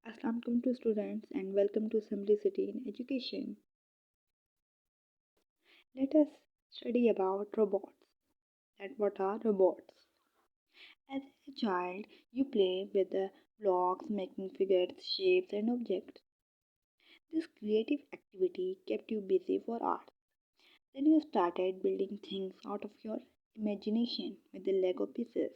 Assalamualaikum to students and welcome to Simplicity in Education. Let us study about robots. That what are robots? As a child, you play with the blocks, making figures, shapes, and objects. This creative activity kept you busy for hours. Then you started building things out of your imagination with the Lego pieces.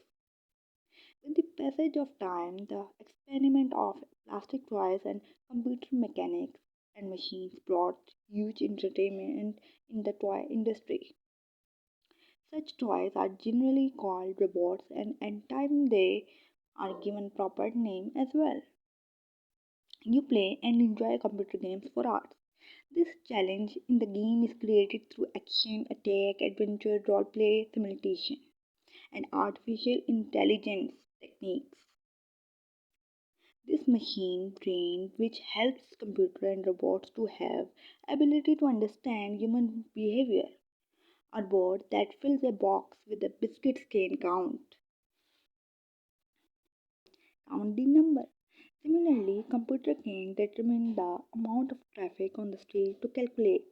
With the passage of time, the experiment of plastic toys and computer mechanics and machines brought huge entertainment in the toy industry. Such toys are generally called robots and in time they are given proper name as well. You play and enjoy computer games for hours. This challenge in the game is created through action, attack, adventure, roleplay, simulation, and artificial intelligence techniques. This machine brain which helps computer and robots to have ability to understand human behavior. A robot that fills a box with the biscuits can count the number. Similarly, computer can determine the amount of traffic on the street to calculate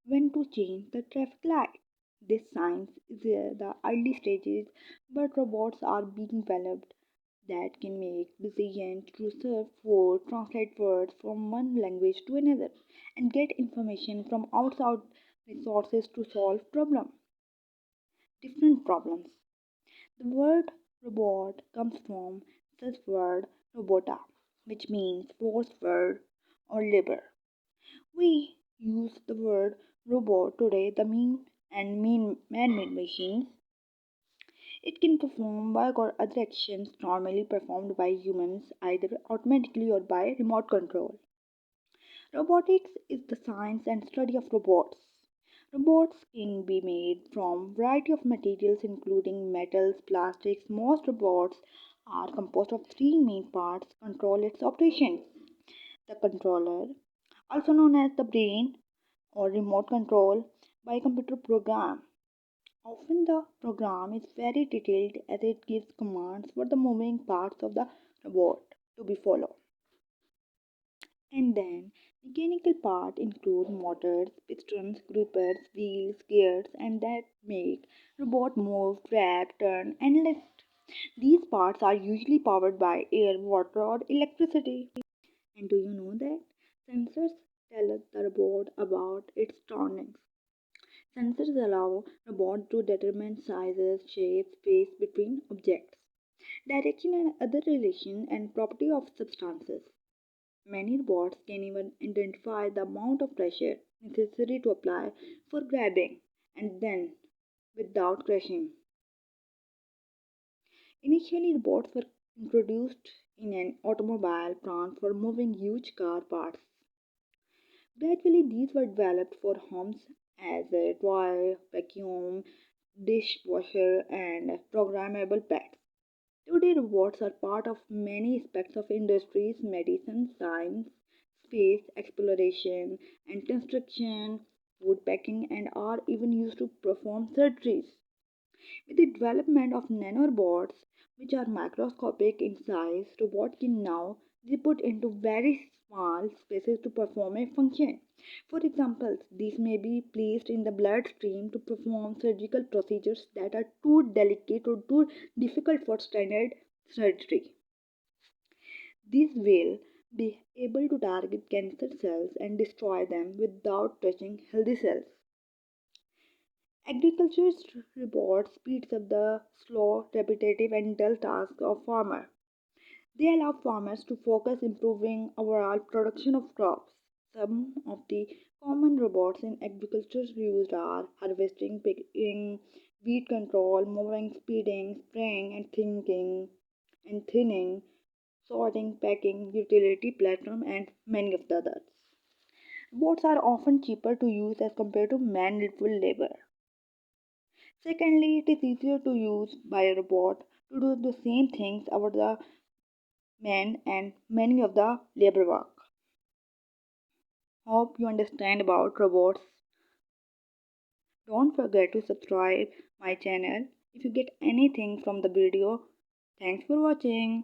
when to change the traffic light. This science is the early stages, but robots are being developed that can make decisions to serve food, translate words from one language to another, and get information from outside resources to solve different problems. The word robot comes from this word robota, which means force word or labor. We use the word robot today, the mean man-made machines. It can perform work or other actions normally performed by humans either automatically or by remote control. Robotics is the science and study of robots. Robots can be made from variety of materials including metals, plastics. Most robots are composed of three main parts control its operations. The controller, also known as the brain or remote control by computer program. Often the program is very detailed as it gives commands for the moving parts of the robot to be followed. And then mechanical part include motors, pistons, grippers, wheels, gears and that make robot move, track, turn and lift. These parts are usually powered by air, water or electricity. And do you know that sensors tell us the robot about its surroundings. Sensors allow robot to determine sizes, shapes, space between objects, direction and other relation and property of substances. Many robots can even identify the amount of pressure necessary to apply for grabbing and then without crashing. Initially, robots were introduced in an automobile plant for moving huge car parts. Gradually, these were developed for homes as a toy, vacuum, dishwasher, and programmable pets. Today, robots are part of many aspects of industries, medicine, science, space exploration, and construction, food packing, and are even used to perform surgeries. With the development of nanorobots, which are microscopic in size, robots can now be put into very small spaces to perform a function. For example, these may be placed in the bloodstream to perform surgical procedures that are too delicate or too difficult for standard surgery. These will be able to target cancer cells and destroy them without touching healthy cells. Agriculture's report speeds up the slow, repetitive, and dull tasks of farmer. They allow farmers to focus improving overall production of crops. Some of the common robots in agriculture used are harvesting, picking, weed control, mowing, speeding, spraying, and thinning, sorting, packing, utility platform, and many of the others. Robots are often cheaper to use as compared to manual labor. Secondly, it is easier to use by a robot to do the same things over the man and many of the labor work. Hope you understand about robots. Don't forget to subscribe my channel if you get anything from the video. Thanks for watching.